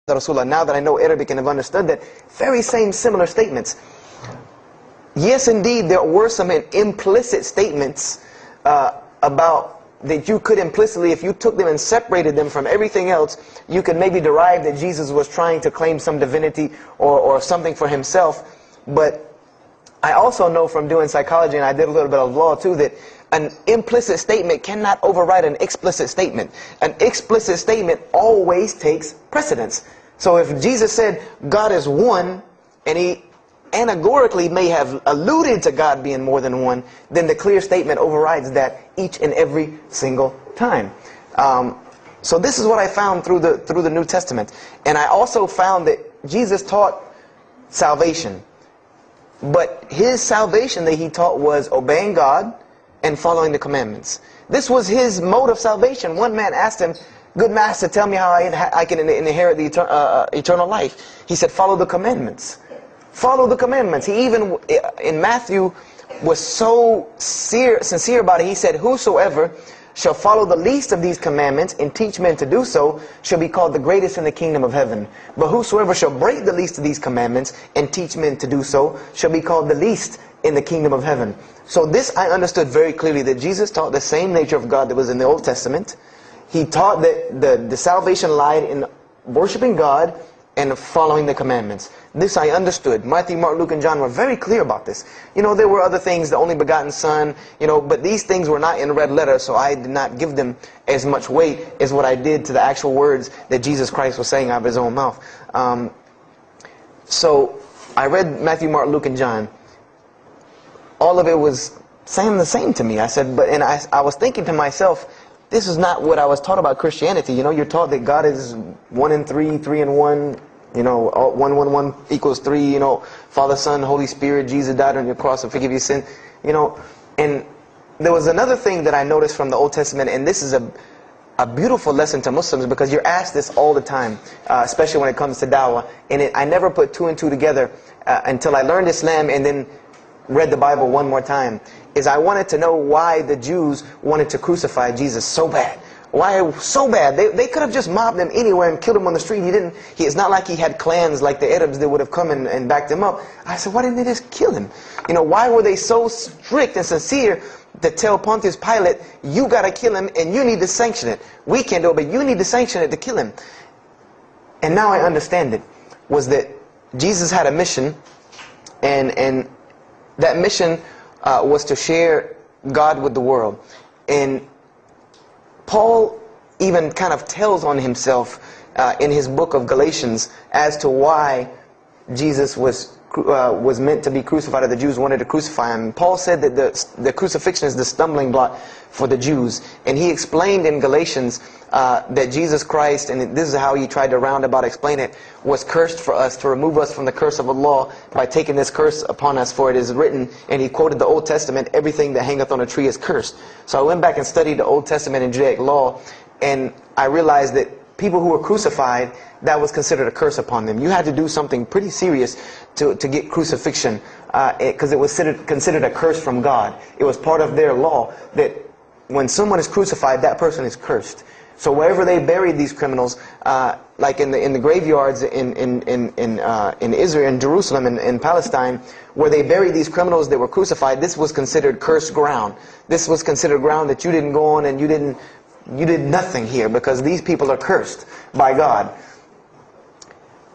Rasulullah, now that I know Arabic and have understood that, very same similar statements. Yes, indeed, there were some implicit statements about that you could implicitly, if you took them and separated them from everything else, you could maybe derive that Jesus was trying to claim some divinity or something for himself. But I also know from doing psychology, and I did a little bit of law too, that an implicit statement cannot override an explicit statement. An explicit statement always takes precedence. So if Jesus said God is one, and he anagorically may have alluded to God being more than one, then the clear statement overrides that each and every single time. So this is what I found through the New Testament. And I also found that Jesus taught salvation. But his salvation that he taught was obeying God and following the commandments. This was his mode of salvation. One man asked him, "Good master, tell me how I can inherit the eternal life." He said, "Follow the commandments." Follow the commandments. He even, in Matthew, was so sincere about it. He said, "Whosoever shall follow the least of these commandments and teach men to do so shall be called the greatest in the kingdom of heaven. But whosoever shall break the least of these commandments and teach men to do so shall be called the least in the kingdom of heaven." So this I understood very clearly, that Jesus taught the same nature of God that was in the Old Testament. He taught that the salvation lied in worshiping God and following the commandments. This I understood. Matthew, Mark, Luke, and John were very clear about this. You know, there were other things, the only begotten Son, you know, but these things were not in red letter, so I did not give them as much weight as what I did to the actual words that Jesus Christ was saying out of his own mouth. So I read Matthew, Mark, Luke, and John. All of it was saying the same to me. I said, and I was thinking to myself, this is not what I was taught about Christianity. You know, you're taught that God is 1 in 3, 3 in 1. You know, 1, 1, 1 equals 3. You know, Father, Son, Holy Spirit. Jesus died on your cross to forgive your sin. You know, and there was another thing that I noticed from the Old Testament, and this is a beautiful lesson to Muslims, because you're asked this all the time, especially when it comes to dawah. And I never put 2 and 2 together until I learned Islam and then read the Bible one more time. Is I wanted to know why the Jews wanted to crucify Jesus so bad. Why so bad? They could have just mobbed him anywhere and killed him on the street. It's not like he had clans like the Arabs that would have come and backed him up. I said, why didn't they just kill him? You know, why were they so strict and sincere to tell Pontius Pilate, you got to kill him and you need to sanction it? We can't do it, but you need to sanction it to kill him. And now I understand it. Was that Jesus had a mission, and that mission was to share God with the world. And Paul even kind of tells on himself in his book of Galatians as to why Jesus was meant to be crucified, or the Jews wanted to crucify him. Paul said that the crucifixion is the stumbling block for the Jews. And he explained in Galatians that Jesus Christ, and this is how he tried to roundabout explain it, was cursed for us, to remove us from the curse of Allah by taking this curse upon us. For it is written, and he quoted the Old Testament, everything that hangeth on a tree is cursed. So I went back and studied the Old Testament and Judaic law, and I realized that people who were crucified, that was considered a curse upon them. You had to do something pretty serious to get crucifixion, because it was considered a curse from God. It was part of their law that when someone is crucified, that person is cursed. So wherever they buried these criminals, like in the graveyards in Israel, in Jerusalem, in Palestine, where they buried these criminals that were crucified, this was considered cursed ground. This was considered ground that you didn't go on, and you did nothing here, because these people are cursed by God.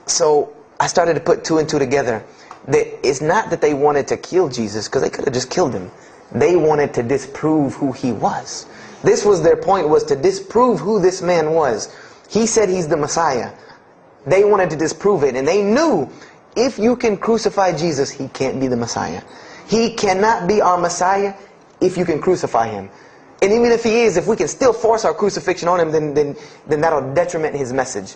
So I started to put 2 and 2 together. That it's not that they wanted to kill Jesus, because they could have just killed him. They wanted to disprove who he was. This was their point, was to disprove who this man was. He said he's the Messiah. They wanted to disprove it, and they knew if you can crucify Jesus, he can't be the Messiah. He cannot be our Messiah if you can crucify him. And even if he is, if we can still force our crucifixion on him, then that'll detriment his message.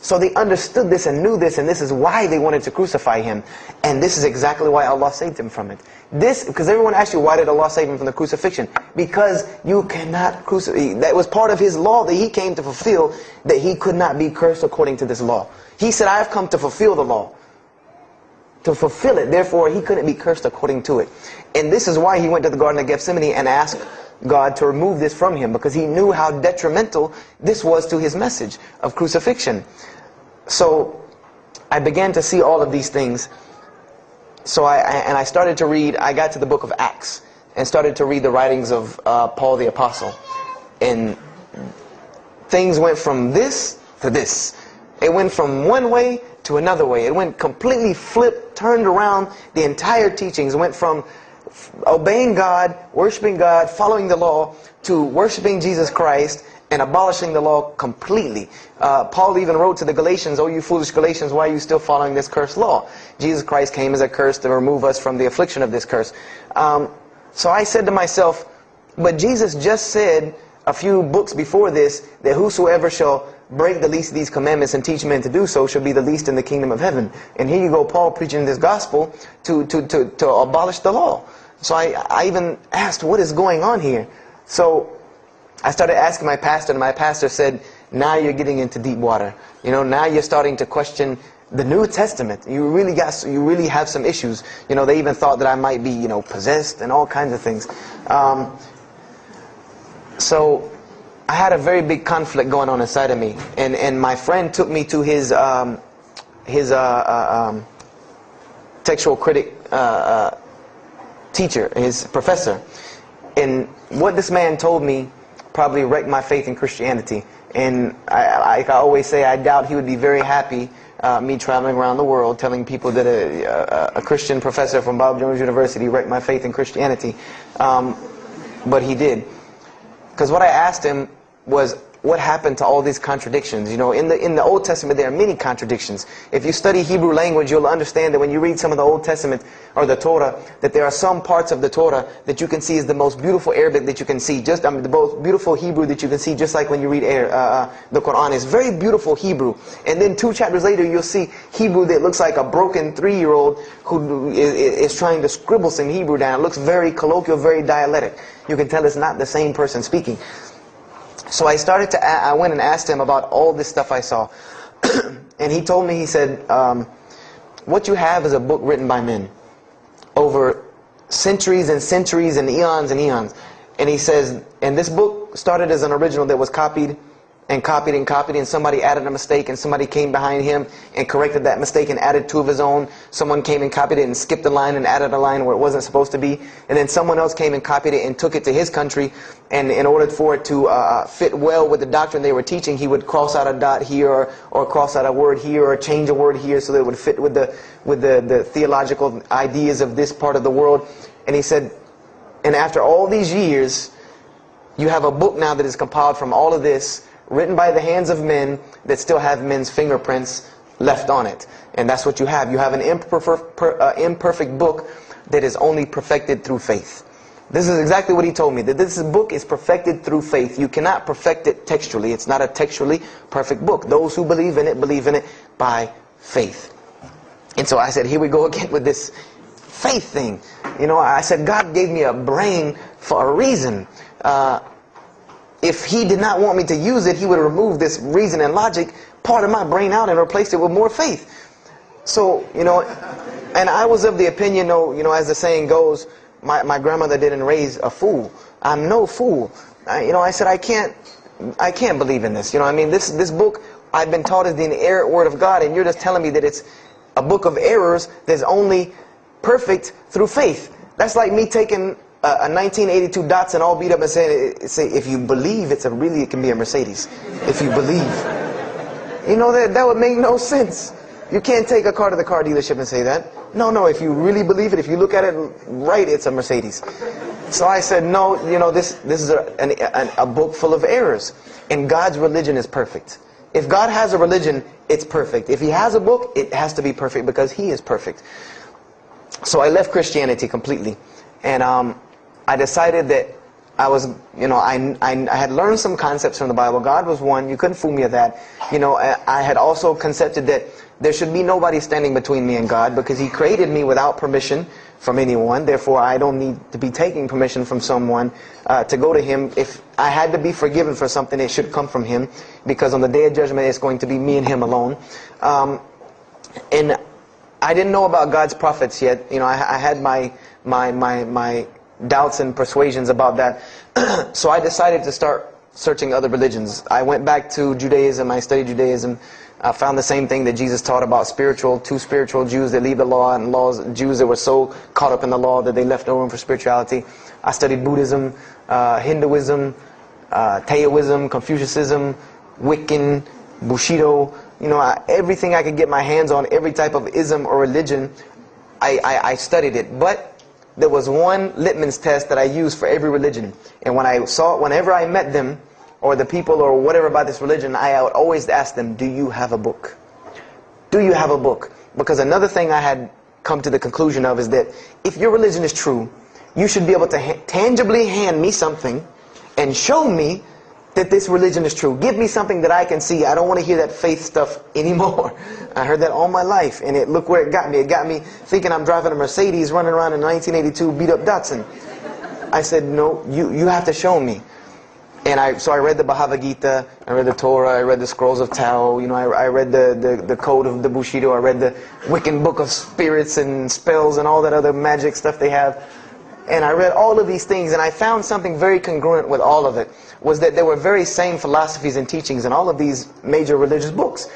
So they understood this and knew this, and this is why they wanted to crucify him. And this is exactly why Allah saved him from it. Because everyone asks you, why did Allah save him from the crucifixion? Because you cannot crucify. That was part of his law that he came to fulfill, that he could not be cursed according to this law. He said, I have come to fulfill the law. To fulfill it. Therefore, he couldn't be cursed according to it. And this is why he went to the Garden of Gethsemane and asked God to remove this from him, because he knew how detrimental this was to his message of crucifixion. So I began to see all of these things. So I started to read, I got to the book of Acts and started to read the writings of Paul the Apostle. And things went from this to this. It went from one way to another way. It went completely flipped, turned around. The entire teachings went from obeying God, worshiping God, following the law, to worshiping Jesus Christ and abolishing the law completely. Paul even wrote to the Galatians, "Oh, you foolish Galatians, why are you still following this cursed law? Jesus Christ came as a curse to remove us from the affliction of this curse." So I said to myself, but Jesus just said a few books before this that whosoever shall break the least of these commandments and teach men to do so shall be the least in the kingdom of heaven. And here you go, Paul preaching this gospel to abolish the law. So I even asked, what is going on here? So I started asking my pastor, and my pastor said, now you're getting into deep water. You know, now you're starting to question the New Testament. You really have some issues. You know, they even thought that I might be, you know, possessed and all kinds of things. So I had a very big conflict going on inside of me, and my friend took me to his textual critic teacher, his professor, and what this man told me probably wrecked my faith in Christianity. And I always say, I doubt he would be very happy me traveling around the world telling people that a Christian professor from Bob Jones University wrecked my faith in Christianity. But he did. Because what I asked him was, what happened to all these contradictions? You know, in the Old Testament there are many contradictions. If you study Hebrew language, you'll understand that when you read some of the Old Testament or the Torah, that there are some parts of the Torah that you can see is the most beautiful Arabic that you can see, just the most beautiful Hebrew that you can see, just like when you read the Quran. It's very beautiful Hebrew. And then 2 chapters later, you'll see Hebrew that looks like a broken 3-year-old who is trying to scribble some Hebrew down. It looks very colloquial, very dialectic. You can tell it's not the same person speaking. So I went and asked him about all this stuff I saw. And he told me, he said, what you have is a book written by men over centuries and centuries and eons and eons. And he says, and this book started as an original that was copied and copied and copied, and somebody added a mistake, and somebody came behind him and corrected that mistake and added 2 of his own. Someone came and copied it and skipped a line and added a line where it wasn't supposed to be. And then someone else came and copied it and took it to his country, and in order for it to fit well with the doctrine they were teaching, he would cross out a dot here or cross out a word here or change a word here so that it would fit with the theological ideas of this part of the world. And he said, and after all these years, you have a book now that is compiled from all of this, written by the hands of men that still have men's fingerprints left on it. And that's what you have. You have an imperfect book that is only perfected through faith. This is exactly what he told me, that this book is perfected through faith. You cannot perfect it textually. It's not a textually perfect book. Those who believe in it by faith. And so I said, here we go again with this faith thing. You know, I said, God gave me a brain for a reason. If He did not want me to use it, He would remove this reason and logic part of my brain out and replace it with more faith. So, you know, and I was of the opinion, you know, as the saying goes, my grandmother didn't raise a fool. I'm no fool. You know, I said, I can't believe in this. You know, I mean, this book I've been taught is the inerrant word of God, and you're just telling me that it's a book of errors that's only perfect through faith. That's like me taking a 1982 Datsun all beat up and saying, if you believe it can be a Mercedes. If you believe. You know, that would make no sense. You can't take a car to the car dealership and say that. No, if you really believe it, if you look at it right, it's a Mercedes. So I said, no, you know, this is a book full of errors. And God's religion is perfect. If God has a religion, it's perfect. If He has a book, it has to be perfect because He is perfect. So I left Christianity completely. And I decided that I was, you know, I had learned some concepts from the Bible. God was one. You couldn't fool me of that. You know, I had also concepted that there should be nobody standing between me and God because He created me without permission from anyone. Therefore, I don't need to be taking permission from someone to go to Him. If I had to be forgiven for something, it should come from Him, because on the day of judgment, it's going to be me and Him alone. And I didn't know about God's prophets yet. You know, I had my doubts and persuasions about that. So I decided to start searching other religions. I went back to Judaism. I studied Judaism I found the same thing that Jesus taught about two spiritual Jews that leave the law, and Jews that were so caught up in the law that they left no room for spirituality. I studied Buddhism, Hinduism, Taoism, Confucianism, Wiccan, Bushido. Everything I could get my hands on, every type of ism or religion, I studied it. But there was one litmus test that I used for every religion. And whenever I met them, or the people or whatever about this religion, I would always ask them, do you have a book? Do you have a book? Because another thing I had come to the conclusion of is that if your religion is true, you should be able to tangibly hand me something and show me that this religion is true. Give me something that I can see. I don't want to hear that faith stuff anymore. I heard that all my life, and look where it got me. It got me thinking I'm driving a Mercedes running around in 1982 beat up Datsun. I said, no, you have to show me. And so I read the Bhagavad Gita, I read the Torah, I read the Scrolls of Tao, I read the Code of the Bushido, I read the Wiccan Book of Spirits and Spells and all that other magic stuff they have. And I read all of these things, and I found something very congruent with all of it, was that there were very same philosophies and teachings in all of these major religious books.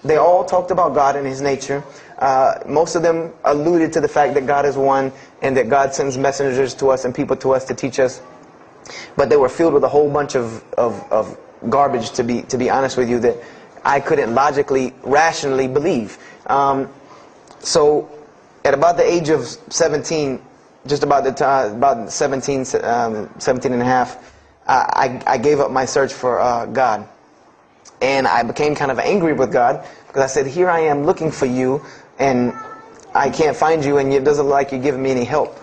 They all talked about God and His nature. Most of them alluded to the fact that God is one, and that God sends messengers to us and people to us to teach us. But they were filled with a whole bunch of garbage, to be honest with you, that I couldn't logically, rationally believe. So at about the age of 17, just about the time, about 17 and a half, I gave up my search for God. And I became kind of angry with God, because I said, here I am looking for you, and I can't find you, and it doesn't look like you're giving me any help.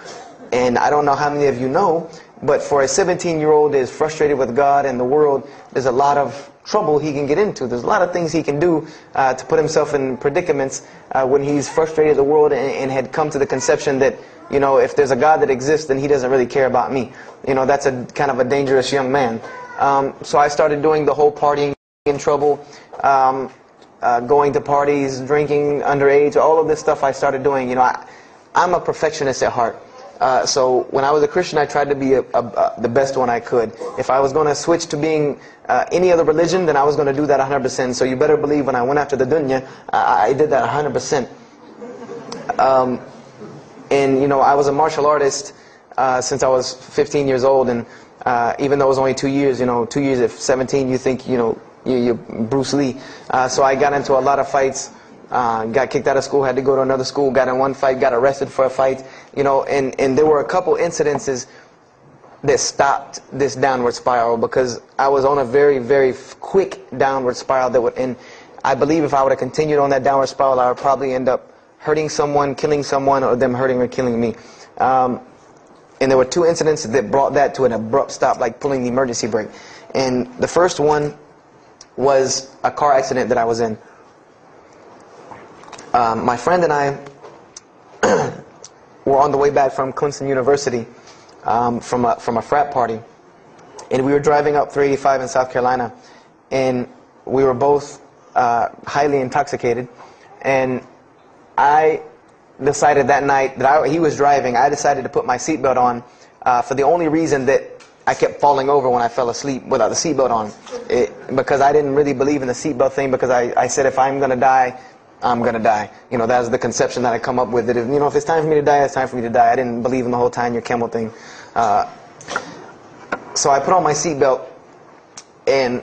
And I don't know how many of you know, but for a 17-year-old that is frustrated with God and the world, there's a lot of trouble he can get into. There's a lot of things he can do to put himself in predicaments when he's frustrated with the world and had come to the conception that, if there's a God that exists, then He doesn't really care about me. That's a kind of a dangerous young man. So I started doing the whole partying in trouble, going to parties, drinking underage, all of this stuff I started doing. I'm a perfectionist at heart. So when I was a Christian, I tried to be the best one I could. If I was going to switch to being any other religion, then I was going to do that 100%. So you better believe when I went after the dunya, I did that 100%. And I was a martial artist since I was 15 years old. And even though it was only 2 years, 2 years at 17, you think, you're Bruce Lee. So I got into a lot of fights. Got kicked out of school, had to go to another school, got in one fight, got arrested for a fight, and there were a couple incidences that stopped this downward spiral, because I was on a very, very quick downward spiral and I believe if I would have continued on that downward spiral, I would probably end up hurting someone, killing someone, or them hurting or killing me. And there were two incidents that brought that to an abrupt stop, like pulling the emergency brake. And the first one was a car accident that I was in. My friend and I were on the way back from Clemson University from a frat party, and we were driving up 385 in South Carolina, and we were both highly intoxicated, and I decided that night that he was driving, I decided to put my seatbelt on for the only reason that I kept falling over when I fell asleep without the seatbelt on, because I didn't really believe in the seatbelt thing, because I said if I'm going to die, I'm going to die. That's the conception that I come up with. That if it's time for me to die, it's time for me to die. I didn't believe in the whole tying your camel thing. So I put on my seatbelt, and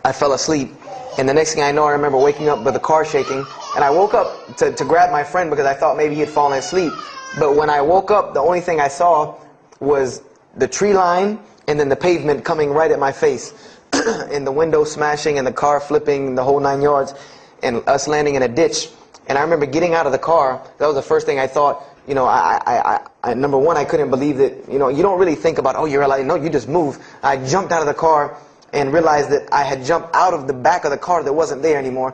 I fell asleep. And the next thing I know, I remember waking up with the car shaking. And I woke up to grab my friend because I thought maybe he had fallen asleep. But when I woke up, the only thing I saw was the tree line and then the pavement coming right at my face. And the window smashing and the car flipping, the whole 9 yards. And us landing in a ditch. And I remember getting out of the car. That was the first thing I thought. Number one, I couldn't believe that. You don't really think about, oh, you're alive. No, you just move. I jumped out of the car and realized that I had jumped out of the back of the car that wasn't there anymore.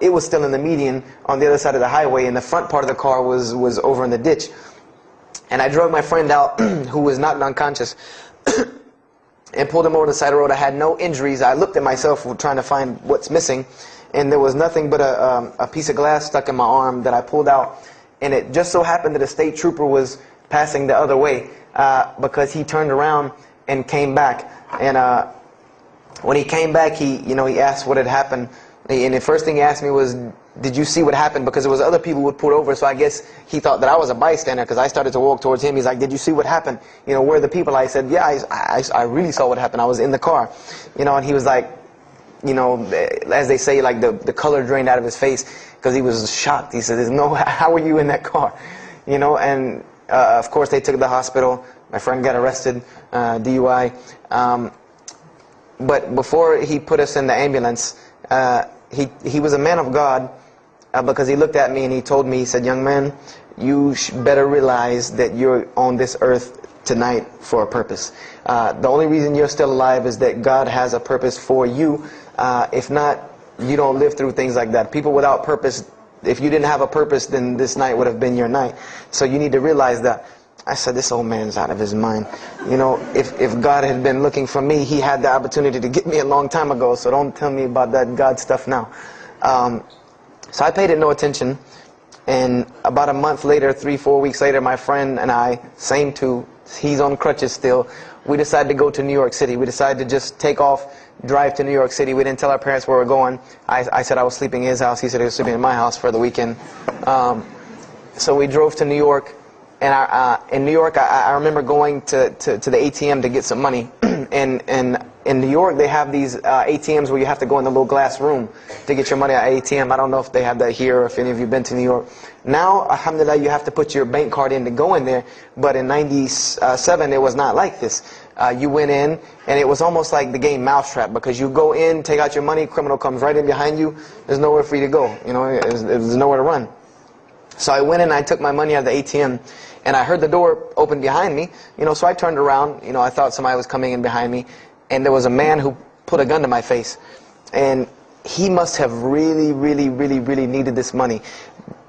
It was still in the median on the other side of the highway, and the front part of the car was over in the ditch. And I drug my friend out, who was knocked unconscious, and pulled him over the side of the road. I had no injuries. I looked at myself trying to find what's missing. And there was nothing but a piece of glass stuck in my arm that I pulled out. And it just so happened that a state trooper was passing the other way because he turned around and came back. And when he came back, he asked what had happened. And the first thing he asked me was, did you see what happened? Because there was other people who were pulled over, so I guess he thought that I was a bystander because I started to walk towards him. He's like, did you see what happened? You know, where are the people? I said, yeah, I really saw what happened. I was in the car. You know, and he was like, you know, as they say, like the color drained out of his face because he was shocked. He said, "There's no, how were you in that car?" You know, and of course they took him to the hospital. My friend got arrested, DUI. But before he put us in the ambulance, he was a man of God because he looked at me and he told me, he said, "Young man, you better realize that you're on this earth tonight for a purpose. The only reason you're still alive is that God has a purpose for you. If not, you don't live through things like that. People without purpose, if you didn't have a purpose, then this night would have been your night. So you need to realize that." I said, this old man's out of his mind. You know, if God had been looking for me, he had the opportunity to get me a long time ago, so don't tell me about that God stuff now. So I paid it no attention, and about a month later, 3-4 weeks later, my friend and I, same two, he's on crutches still, we decided to go to New York City. We decided to just take off, drive to New York City. We didn't tell our parents where we were going. I said I was sleeping in his house, he said he was sleeping in my house for the weekend. So we drove to New York. And in New York, I remember going to the ATM to get some money. And in New York, they have these ATMs where you have to go in the little glass room to get your money at ATM. I don't know if they have that here or if any of you have been to New York. Now, alhamdulillah, you have to put your bank card in to go in there. But in '97, it was not like this. You went in, and it was almost like the game Mousetrap, because you go in, take out your money, criminal comes right in behind you. There's nowhere for you to go. You know, there's nowhere to run. So I went in and I took my money out of the ATM, and I heard the door open behind me. You know, so I turned around. You know, I thought somebody was coming in behind me, and there was a man who put a gun to my face. And he must have really, really, really, really needed this money,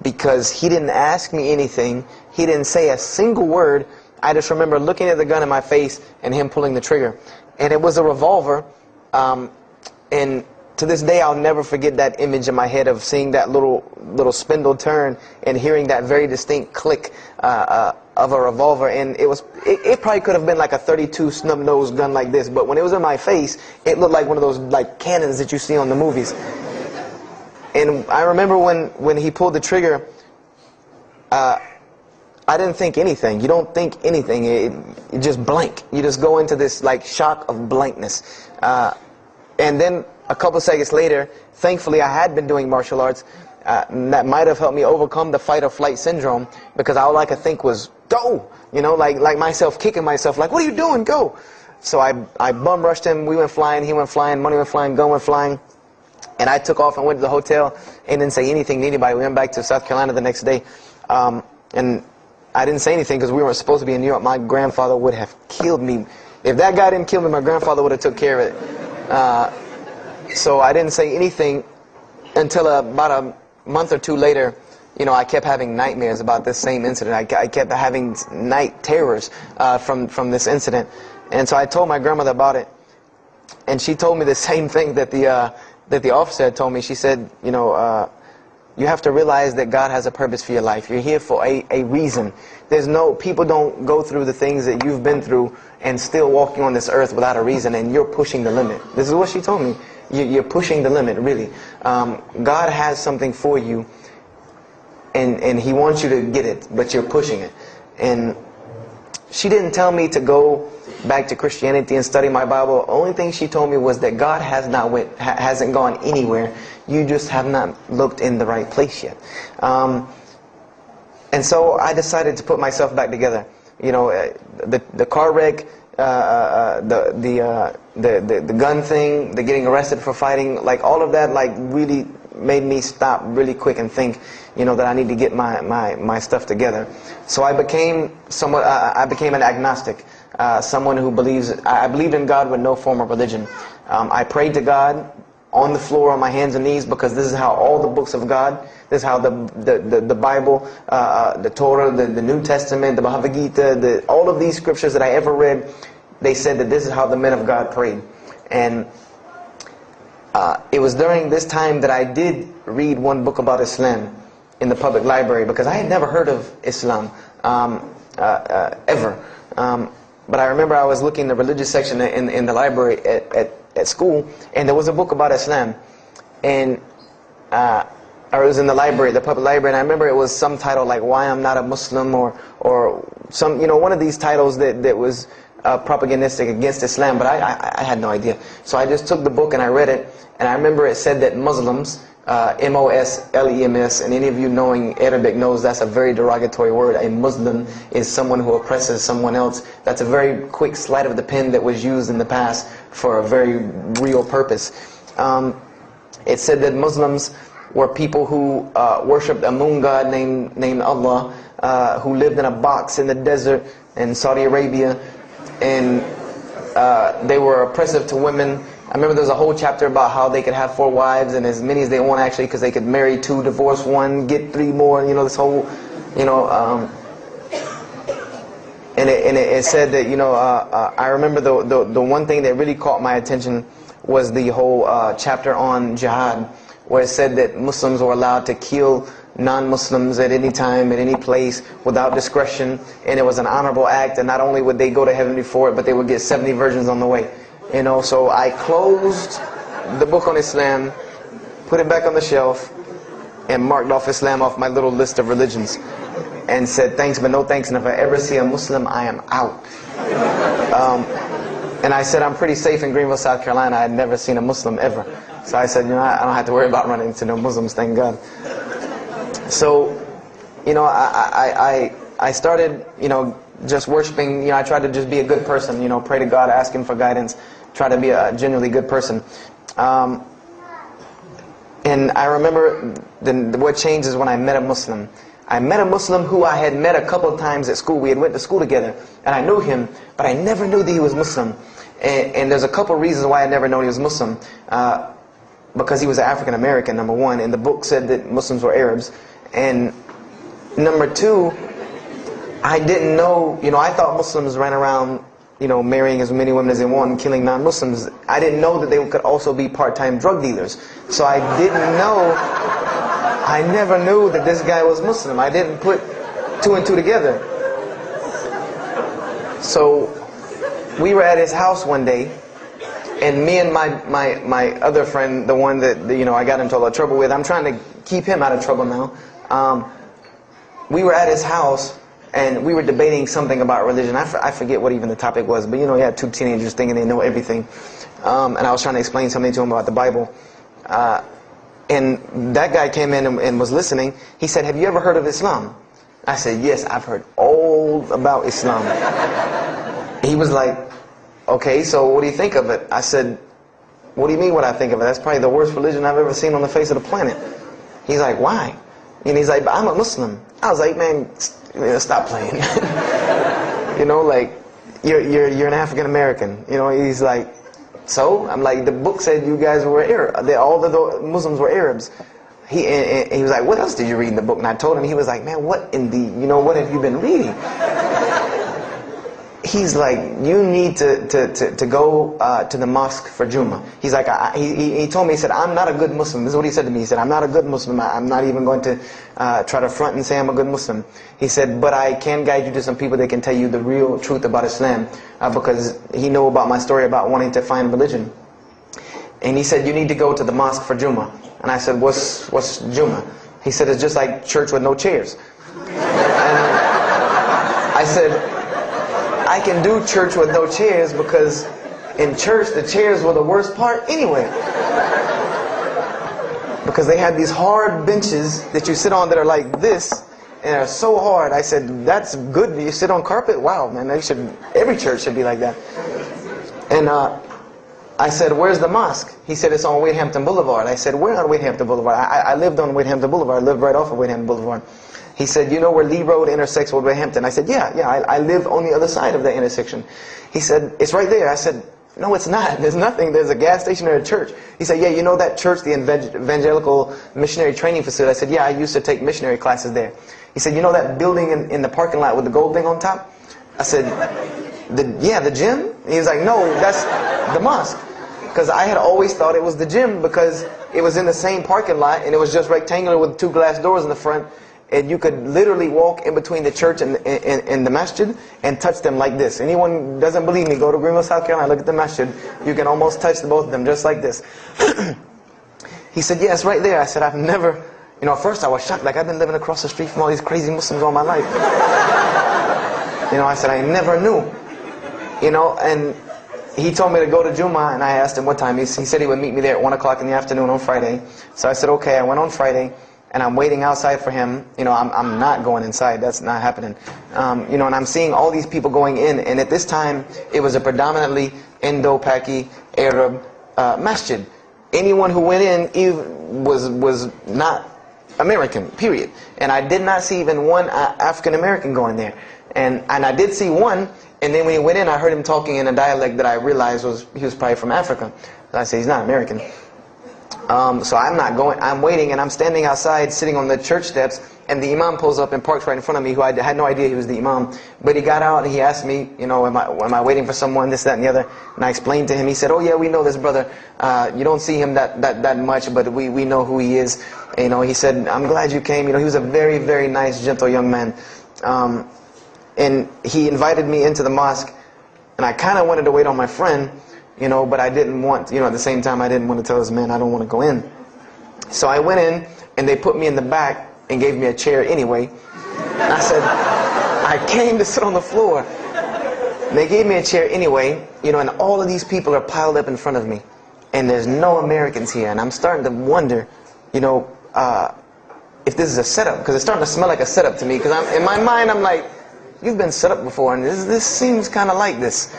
because he didn't ask me anything. He didn't say a single word. I just remember looking at the gun in my face and him pulling the trigger. And it was a revolver. And to this day, I'll never forget that image in my head of seeing that little spindle turn and hearing that very distinct click of a revolver. And it probably could have been like a .32 snub-nosed gun like this, but when it was in my face, it looked like one of those like cannons that you see on the movies. And I remember when he pulled the trigger, I didn't think anything. You don't think anything. You just blank. You just go into this like shock of blankness. And then a couple seconds later, thankfully I had been doing martial arts. That might have helped me overcome the fight or flight syndrome, because all I could think was, go! You know, like myself kicking myself, like, what are you doing? Go! So I bum rushed him. We went flying, he went flying, money went flying, gun went flying. And I took off and went to the hotel and didn't say anything to anybody. We went back to South Carolina the next day. And I didn't say anything because we weren't supposed to be in New York. My grandfather would have killed me. If that guy didn't kill me, my grandfather would have took care of it. So I didn't say anything until about a month or two later. You know, I kept having nightmares about this same incident. I kept having night terrors from this incident. And so I told my grandmother about it. And she told me the same thing that the officer had told me. She said, you know, you have to realize that God has a purpose for your life. You're here for a reason. People don't go through the things that you've been through and still walking on this earth without a reason, and you're pushing the limit. This is what she told me. You're pushing the limit, really. God has something for you, and He wants you to get it, but you're pushing it. And she didn't tell me to go back to Christianity and study my Bible. The only thing she told me was that God hasn't gone anywhere. You just have not looked in the right place yet. And so I decided to put myself back together. You know, the car wreck, the gun thing, the getting arrested for fighting, like all of that, like really made me stop really quick and think, you know, that I need to get my stuff together. So I became an agnostic, someone who I believed in God with no form of religion. I prayed to God on the floor on my hands and knees, because this is how all the books of God, this is how the Bible, the Torah, the New Testament, the Bhagavad Gita, all of these scriptures that I ever read, they said that this is how the men of God prayed. And it was during this time that I did read one book about Islam in the public library, because I had never heard of Islam ever. But I remember I was looking in the religious section in the library at school, and there was a book about Islam. and or it was in the library, the public library, and I remember it was some title like "Why I'm Not a Muslim" or some, you know, one of these titles that was propagandistic against Islam, but I had no idea. So I just took the book and I read it, and I remember it said that Muslims, M-O-S-L-E-M-S, and any of you knowing Arabic knows that's a very derogatory word. A Muslim is someone who oppresses someone else. That's a very quick sleight of the pen that was used in the past for a very real purpose. It said that Muslims were people who worshipped a moon god named Allah, who lived in a box in the desert in Saudi Arabia, and they were oppressive to women. I remember there was a whole chapter about how they could have 4 wives and as many as they want, actually, because they could marry 2, divorce 1, get 3 more. You know, this whole, you know, and it said that, you know, I remember the one thing that really caught my attention was the whole chapter on jihad, where it said that Muslims were allowed to kill non-Muslims at any time, at any place, without discretion, and it was an honorable act, and not only would they go to heaven before it, but they would get 70 virgins on the way. You know, so I closed the book on Islam, put it back on the shelf, and marked off Islam off my little list of religions, and said thanks but no thanks, and if I ever see a Muslim, I am out. And I said I'm pretty safe in Greenville, South Carolina. I had never seen a Muslim ever. So I said, you know, I don't have to worry about running into no Muslims, thank God. So, you know, I started, you know, just worshiping. You know, I tried to just be a good person, you know, pray to God, ask Him for guidance, try to be a genuinely good person. And I remember what changed is when I met a Muslim. I met a Muslim who I had met a couple of times at school. We had went to school together, and I knew him, but I never knew that he was Muslim. And there's a couple of reasons why I never known he was Muslim. Because he was African American, number one, and the book said that Muslims were Arabs. And number two, I didn't know, you know, I thought Muslims ran around, you know, marrying as many women as they want and killing non-Muslims. I didn't know that they could also be part-time drug dealers. So I didn't know, I never knew that this guy was Muslim. I didn't put 2 and 2 together. So we were at his house one day, and me and my other friend, the one that, you know, I got into a lot of trouble with, I'm trying to keep him out of trouble now. We were at his house, and we were debating something about religion. I forget what even the topic was, but you know, you had 2 teenagers thinking they know everything. And I was trying to explain something to him about the Bible. And that guy came in and was listening. He said, "Have you ever heard of Islam?" I said, "Yes, I've heard all about Islam." He was like, "Okay, so what do you think of it?" I said, "What do you mean what I think of it? That's probably the worst religion I've ever seen on the face of the planet." He's like, "Why?" And he's like, "But I'm a Muslim." I was like, "Man, stop playing." You know, like, you're an African American. You know, he's like, "So?" I'm like, "The book said you guys were Arab, that all the Muslims were Arabs." He was like, "What else did you read in the book?" And I told him. He was like, "Man, what in the, you know, what have you been reading?" He's like, "You need to go to the mosque for Jummah." He's like, he told me, he said, "I'm not a good Muslim." This is what he said to me. He said, "I'm not a good Muslim. I'm not even going to try to front and say I'm a good Muslim." He said, "But I can guide you to some people that can tell you the real truth about Islam," because he knew about my story about wanting to find religion. And he said, "You need to go to the mosque for Jummah." And I said, What's Jummah?" He said, "It's just like church with no chairs." And I said, "I can do church with no chairs because in church the chairs were the worst part anyway." Because they had these hard benches that you sit on that are like this, and they're so hard. I said, "That's good. You sit on carpet? Wow, man, every church should be like that." And I said, "Where's the mosque?" He said, "It's on Wade-Hampton Boulevard." I said, "Where on Wade-Hampton Boulevard?" I lived on Wade-Hampton Boulevard. I lived right off of Wade-Hampton Boulevard. He said, "You know where Lee Road intersects with Wade-Hampton?" I said, yeah, I live on the other side of the intersection. He said, "It's right there." I said, "No, it's not. There's nothing. There's a gas station or a church." He said, "Yeah, you know that church, the Evangelical Missionary Training Facility?" I said, "Yeah, I used to take missionary classes there." He said, "You know that building in the parking lot with the gold thing on top?" I said, the gym?" He was like, "No, that's the mosque." Because I had always thought it was the gym because it was in the same parking lot and it was just rectangular with 2 glass doors in the front. And you could literally walk in between the church and the masjid and touch them like this. Anyone doesn't believe me, go to Greenville, South Carolina, look at the masjid. You can almost touch both of them just like this. He said, yeah, it's right there. I said, I've never, you know, at first I was shocked, like I've been living across the street from all these crazy Muslims all my life. You know, I said, I never knew. You know, and he told me to go to Jummah, and I asked him what time. He said he would meet me there at 1 o'clock in the afternoon on Friday. So I said, okay. I went on Friday, and I'm waiting outside for him. You know, I'm not going inside. That's not happening. You know, and I'm seeing all these people going in, and at this time, it was a predominantly Indo-Paki Arab masjid. Anyone who went in was not American, period. And I did not see even one African American going there. And I did see one, and then when he went in, I heard him talking in a dialect that I realized he was probably from Africa. So I said, he's not American. So I'm not going. I'm waiting, and I'm standing outside, sitting on the church steps, and the imam pulls up and parks right in front of me, who I had no idea he was the imam. But he got out, and he asked me, you know, am I waiting for someone, this, that, and the other? And I explained to him. He said, oh yeah, we know this brother. You don't see him that much, but we know who he is. And, you know, he said, I'm glad you came. You know, he was a very, very nice, gentle young man. And he invited me into the mosque, and I kind of wanted to wait on my friend, you know, but I didn't want, you know, at the same time I didn't want to tell this man I don't want to go in. So I went in, and they put me in the back and gave me a chair anyway. And I said, I came to sit on the floor. And they gave me a chair anyway, you know, and all of these people are piled up in front of me, and there's no Americans here, and I'm starting to wonder, you know, if this is a setup, because it's starting to smell like a setup to me, because in my mind I'm like, you've been set up before, and this seems kind of like this.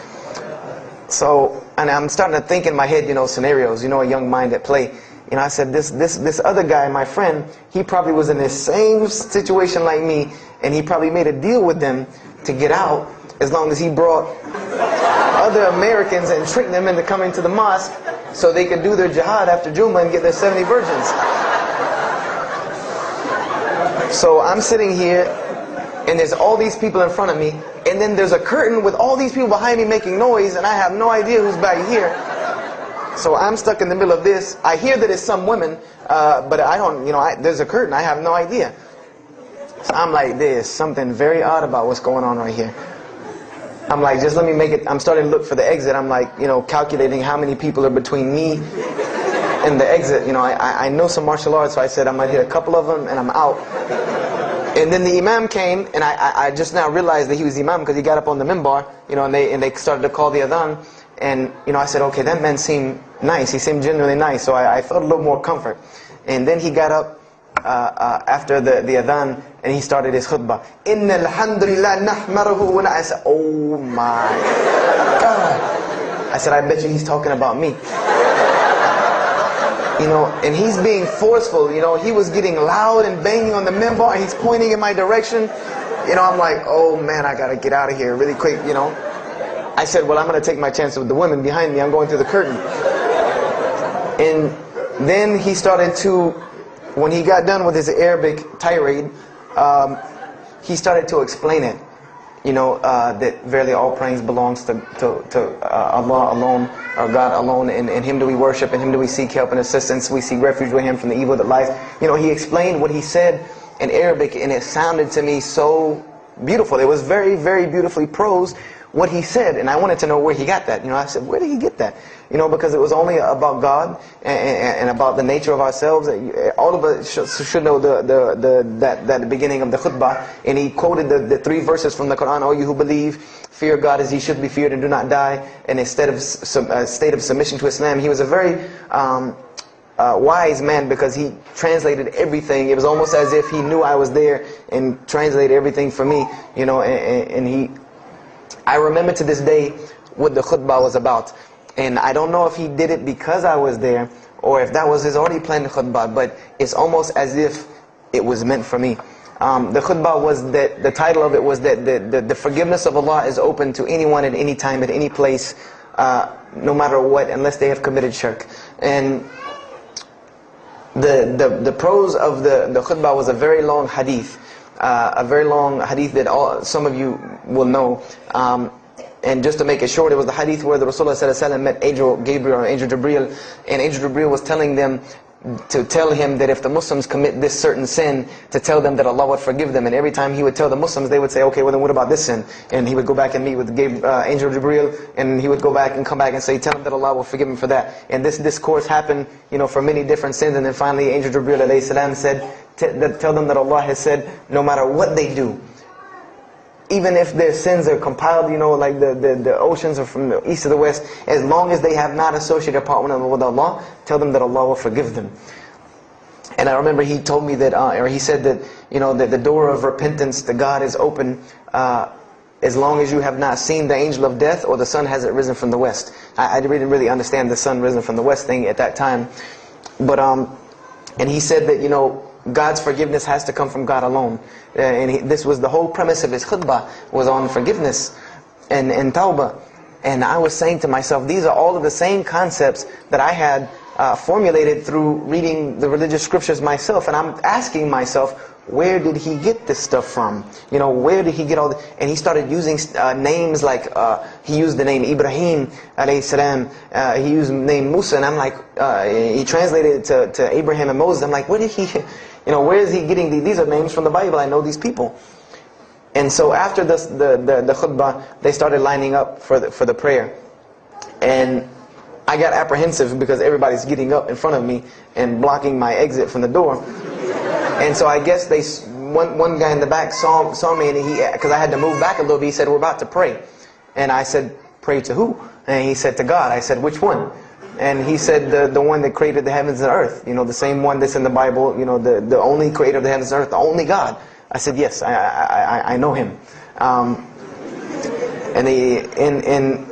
So, and I'm starting to think in my head, you know, scenarios, you know, a young mind at play. You know, I said, this other guy, my friend, he probably was in the same situation like me, and he probably made a deal with them to get out, as long as he brought other Americans and tricked them into coming to the mosque, so they could do their jihad after Jummah and get their 70 virgins. So I'm sitting here, and there's all these people in front of me, and then there's a curtain with all these people behind me making noise, and I have no idea who's back here. So I'm stuck in the middle of this. I hear that it's some women, but I don't, you know, there's a curtain. I have no idea. So I'm like, there's something very odd about what's going on right here. I'm like, just let me make it. I'm starting to look for the exit. I'm like, you know, calculating how many people are between me and the exit. You know, I know some martial arts, so I said I might hit a couple of them, and I'm out. And then the imam came, and I just now realized that he was the imam because he got up on the minbar, you know, and they started to call the adhan. And, you know, I said, okay, that man seemed nice. He seemed genuinely nice. So I felt a little more comfort. And then he got up after the adhan, and he started his khutbah. Inna alhamdulillah nahmaruhu wa I said, oh my God. I said, I bet you he's talking about me. You know, and he's being forceful. You know, he was getting loud and banging on the minbar, and he's pointing in my direction. You know, I'm like, oh man, I gotta get out of here really quick, you know. I said, well, I'm going to take my chance with the women behind me. I'm going through the curtain. And then he started to, when he got done with his Arabic tirade, he started to explain it. You know, that verily all praise belongs to Allah alone, or God alone, and Him do we worship, and Him do we seek help and assistance. We seek refuge with Him from the evil that lies. You know, he explained what he said in Arabic, and it sounded to me so beautiful. It was very, very beautifully prosed, what he said, and I wanted to know where he got that. You know, I said, where did he get that? You know, because it was only about God and about the nature of ourselves. All of us should know that beginning of the khutbah, and he quoted the 3 verses from the Quran. O you who believe, fear God as He should be feared and do not die. And instead of state of submission to Islam, he was a very wise man, because he translated everything. It was almost as if he knew I was there and translated everything for me. You know, and he. I remember to this day what the khutbah was about. And I don't know if he did it because I was there, or if that was his already planned khutbah, but it's almost as if it was meant for me. The khutbah was that, the title of it was that the forgiveness of Allah is open to anyone at any time, at any place, no matter what, unless they have committed shirk. And the prose of the khutbah was a very long hadith. A very long hadith that some of you will know. And just to make it short, it was the hadith where the Rasulullah ﷺ met Angel Gabriel or Angel Jibreel, and Angel Jibreel was telling them, to tell him that if the Muslims commit this certain sin, to tell them that Allah would forgive them. And every time he would tell the Muslims, they would say, okay, well then what about this sin? And he would go back and meet with Angel Jibreel, and he would go back and come back and say, tell them that Allah will forgive him for that. And this discourse happened, for many different sins. And then finally Angel Jibreel alayhi salam said, tell them that Allah has said, no matter what they do, even if their sins are compiled, like the oceans are from the east to the west, as long as they have not associated a partner with Allah, tell them that Allah will forgive them. And I remember he told me that, or he said that, that the door of repentance to God is open as long as you have not seen the angel of death or the sun hasn't risen from the west. I didn't really understand the sun risen from the west thing at that time. But, and he said that, God's forgiveness has to come from God alone. And this was the whole premise of his khutbah, was on forgiveness and tawbah. And I was saying to myself, these are all of the same concepts that I had formulated through reading the religious scriptures myself. And I'm asking myself, where did he get this stuff from? Where did he get all this? And he started using names like, he used the name Ibrahim alayhi salam, he used the name Musa, and I'm like, he translated it to Abraham and Moses. I'm like, where did he, where is he getting these? These are names from the Bible, I know these people. And so after the khutbah, they started lining up for the prayer. And I got apprehensive because everybody's getting up in front of me and blocking my exit from the door. And so I guess one guy in the back saw me, and because I had to move back a little bit, he said, we're about to pray. And I said, pray to who? And he said, to God. I said, which one? And he said, the one that created the heavens and earth. The same one that's in the Bible, the only creator of the heavens and earth, the only God. I said, yes, I know him. And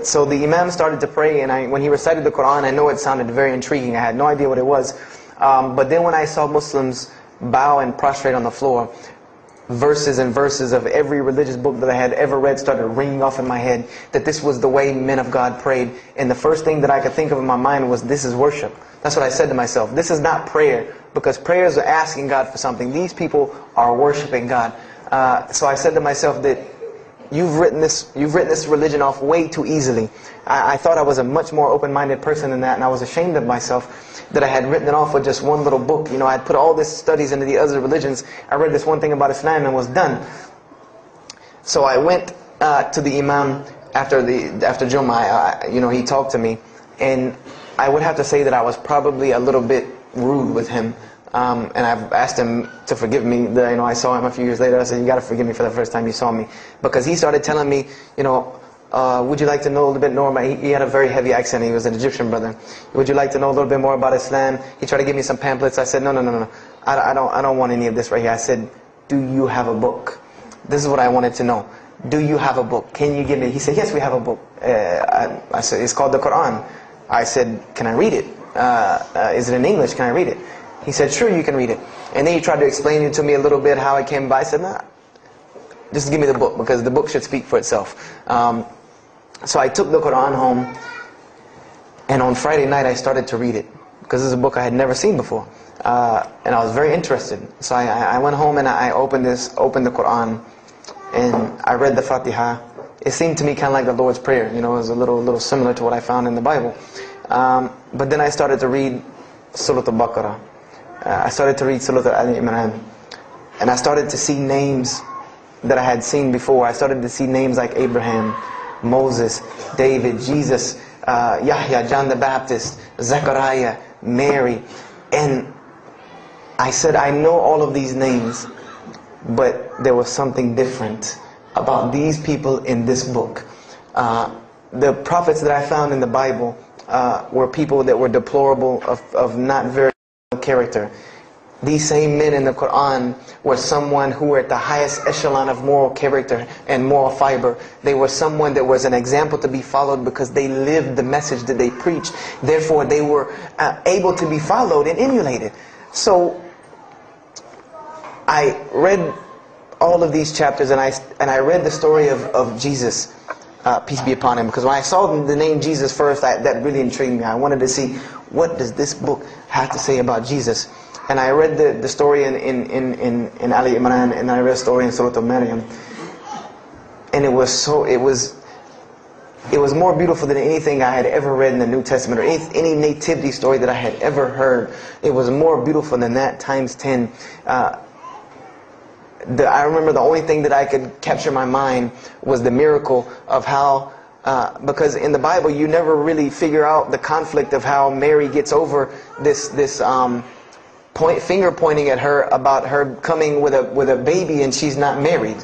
so the Imam started to pray, and when he recited the Quran, I know it sounded very intriguing. I had no idea what it was. But then when I saw Muslims bow and prostrate on the floor, verses and verses of every religious book that I had ever read started ringing off in my head, that this was the way men of God prayed. And the first thing that I could think of in my mind was, this is worship. That's what I said to myself. This is not prayer, because prayers are asking God for something. These people are worshiping God. So I said to myself that you've written this religion off way too easily. I thought I was a much more open-minded person than that, and I was ashamed of myself that I had written it off with just one little book. I had put all this studies into the other religions. I read this one thing about Islam and was done. So I went to the Imam after Jummah. He talked to me, and I would have to say that I was probably a little bit rude with him. And I've asked him to forgive me. I saw him a few years later. I said, you got to forgive me for the first time you saw me. Because he started telling me, would you like to know a little bit more about... He had a very heavy accent. He was an Egyptian brother. Would you like to know a little bit more about Islam? He tried to give me some pamphlets. I said, no. I don't want any of this right here. I said, do you have a book? This is what I wanted to know. Do you have a book? Can you give me... He said, yes, we have a book. I said, it's called the Quran. I said, can I read it? Is it in English? Can I read it? He said, sure, you can read it. And then he tried to explain it to me a little bit, how it came by. I said, nah, just give me the book, because the book should speak for itself. So I took the Quran home, and on Friday night I started to read it, because this is a book I had never seen before. And I was very interested. So I went home and I opened the Quran, and I read the Fatiha. It seemed to me kind of like the Lord's Prayer. It was a little similar to what I found in the Bible. But then I started to read Surah Al-Baqarah. I started to read Surah Al-Imran, and I started to see names that I had seen before. I started to see names like Abraham, Moses, David, Jesus, Yahya, John the Baptist, Zechariah, Mary. And I said, I know all of these names, but there was something different about these people in this book. The prophets that I found in the Bible were people that were deplorable, of not very character. These same men in the Quran were someone who were at the highest echelon of moral character and moral fiber. They were someone that was an example to be followed because they lived the message that they preached. Therefore, they were able to be followed and emulated. So I read all of these chapters, and I read the story of Jesus, peace be upon him, because when I saw the name Jesus first, that really intrigued me. I wanted to see, what does this book have to say about Jesus? And I read the story in Ali Imran, and I read the story in Surah Al-Maryam, and it was it was more beautiful than anything I had ever read in the New Testament or any nativity story that I had ever heard. It was more beautiful than that times 10. I remember the only thing that I could capture in my mind was the miracle of how, because in the Bible you never really figure out the conflict of how Mary gets over this finger pointing at her about her coming with a baby and she's not married.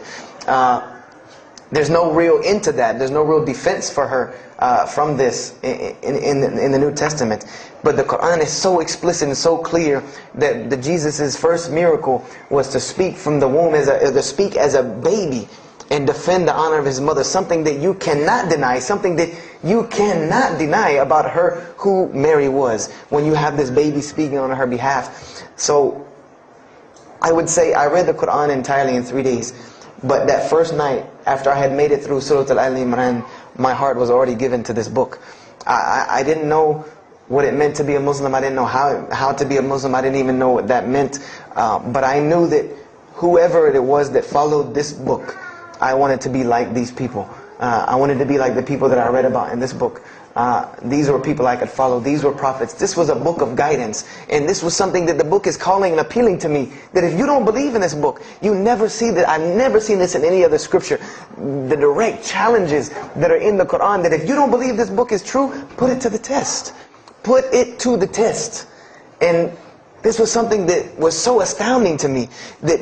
There's no real end to that. There's no real defense for her from this in the New Testament. But the Quran is so explicit and so clear that Jesus' first miracle was to speak from the womb, to speak as a baby and defend the honor of his mother. Something that you cannot deny. Something that you cannot deny about her, who Mary was, when you have this baby speaking on her behalf. So I would say I read the Quran entirely in 3 days. But that first night, after I had made it through Surah Al-Imran, my heart was already given to this book. I didn't know what it meant to be a Muslim. I didn't know how to be a Muslim. I didn't even know what that meant. But I knew that whoever it was that followed this book, I wanted to be like these people. I wanted to be like the people that I read about in this book. These were people I could follow. These were prophets. This was a book of guidance. And this was something that the book is calling and appealing to me. That if you don't believe in this book, you never see that. I've never seen this in any other scripture. The direct challenges that are in the Quran, that if you don't believe this book is true, put it to the test. Put it to the test. And this was something that was so astounding to me, that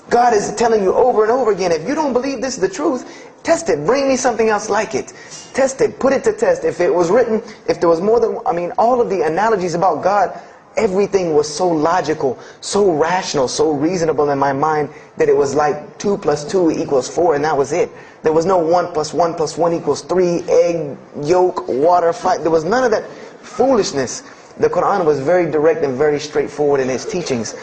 God is telling you over and over again, if you don't believe this is the truth, test it. Bring me something else like it. Test it. Put it to test. If it was written, if there was more than, all of the analogies about God, everything was so logical, so rational, so reasonable in my mind that it was like 2 + 2 = 4, and that was it. There was no 1 + 1 + 1 = 3, egg, yolk, water, fire. There was none of that foolishness. The Quran was very direct and very straightforward in its teachings.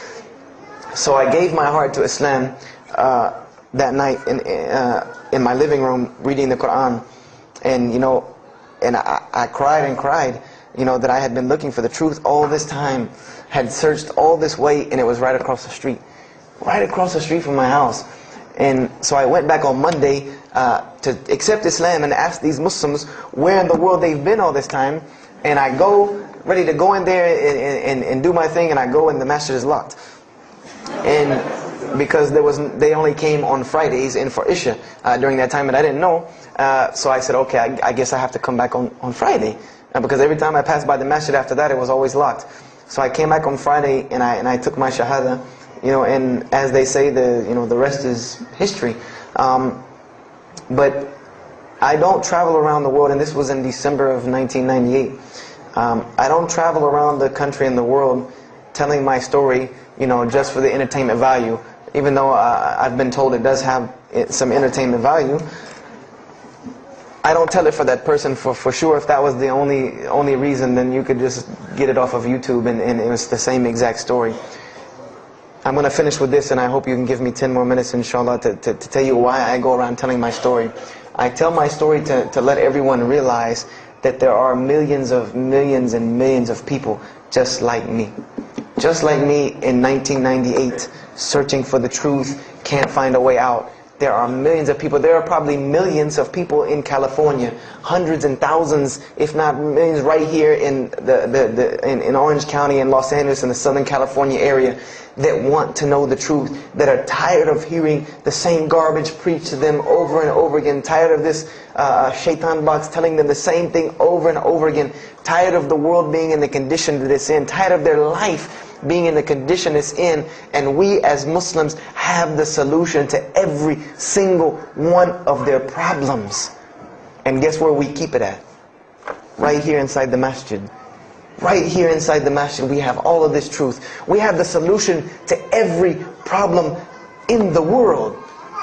So I gave my heart to Islam that night in my living room, reading the Quran, and I cried and cried, that I had been looking for the truth all this time, had searched all this way, and it was right across the street from my house. And so I went back on Monday to accept Islam and ask these Muslims where in the world they've been all this time, and I go ready to go in there and do my thing, and I go and the masjid is locked. And because they only came on Fridays and for Isha during that time, and I didn't know. So I said, okay, I guess I have to come back on Friday, because every time I passed by the masjid after that, it was always locked. So I came back on Friday and I took my shahada, and as they say, the rest is history. But I don't travel around the world, and this was in December of 1998. I don't travel around the country and the world telling my story, just for the entertainment value. Even though I've been told it does have some entertainment value, I don't tell it for that person for sure. If that was the only reason, then you could just get it off of YouTube and it was the same exact story. I'm going to finish with this, and I hope you can give me 10 more minutes, inshallah, to tell you why I go around telling my story. I tell my story to let everyone realize that there are millions and millions of people just like me. Just like me in 1998, searching for the truth, can't find a way out. There are millions of people. There are probably millions of people in California, hundreds and thousands, if not millions, right here in in Orange County and Los Angeles in the Southern California area, that want to know the truth, that are tired of hearing the same garbage preached to them over and over again, tired of this shaitan box telling them the same thing over and over again, tired of the world being in the condition that it's in, tired of their life being in the condition it's in. And we as Muslims have the solution to every single one of their problems. And guess where we keep it at? Right here inside the masjid. Right here inside the masjid, we have all of this truth. We have the solution to every problem in the world.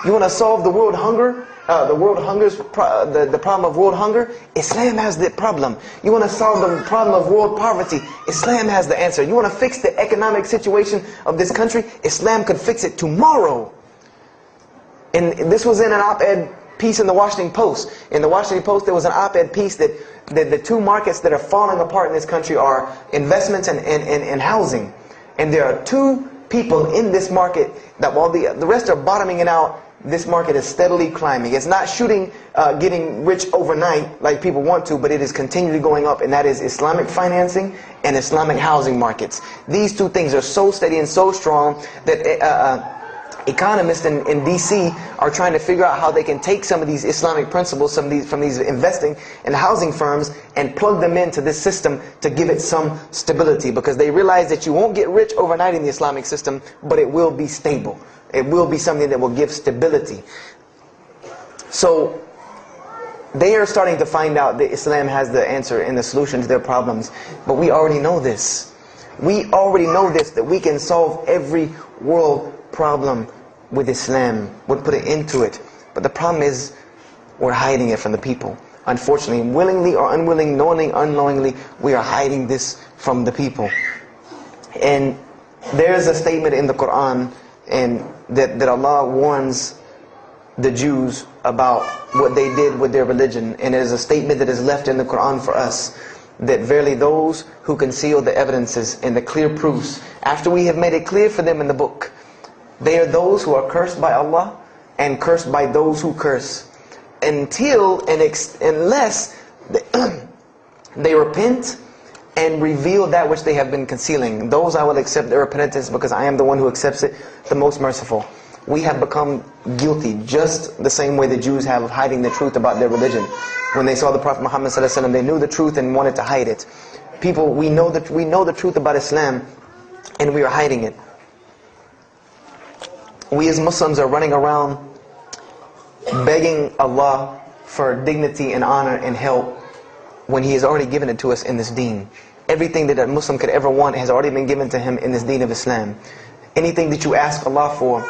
You want to solve the world hunger? The problem of world hunger? Islam has the problem. You want to solve the problem of world poverty? Islam has the answer. You want to fix the economic situation of this country? Islam could fix it tomorrow. And this was in an op-ed piece in the Washington Post. In the Washington Post, there was an op-ed piece that the two markets that are falling apart in this country are investments and housing. And there are two people in this market that while the rest are bottoming it out, this market is steadily climbing. It's not shooting, getting rich overnight like people want to, but it is continually going up, and that is Islamic financing and Islamic housing markets. These two things are so steady and so strong that economists in DC are trying to figure out how they can take some of these Islamic principles, from these investing and housing firms, and plug them into this system to give it some stability, because they realize that you won't get rich overnight in the Islamic system, but it will be stable. It will be something that will give stability. So they are starting to find out that Islam has the answer and the solution to their problems, but we already know this. We already know this, that we can solve every world problem with Islam, would put it into it. But the problem is, we're hiding it from the people. Unfortunately, willingly or unwilling, knowingly, unknowingly, we are hiding this from the people. And there's a statement in the Quran, and that Allah warns the Jews about what they did with their religion. And it is a statement that is left in the Quran for us, that verily those who conceal the evidences and the clear proofs, after we have made it clear for them in the book, they are those who are cursed by Allah and cursed by those who curse, unless they repent and reveal that which they have been concealing. Those I will accept their repentance, because I am the one who accepts it, the most merciful. We have become guilty just the same way the Jews have of hiding the truth about their religion. When they saw the Prophet Muhammad ﷺ, they knew the truth and wanted to hide it. People, we know the truth about Islam, and we are hiding it. We as Muslims are running around begging Allah for dignity and honor and help, when He has already given it to us in this deen. Everything that a Muslim could ever want has already been given to him in this deen of Islam. Anything that you ask Allah for,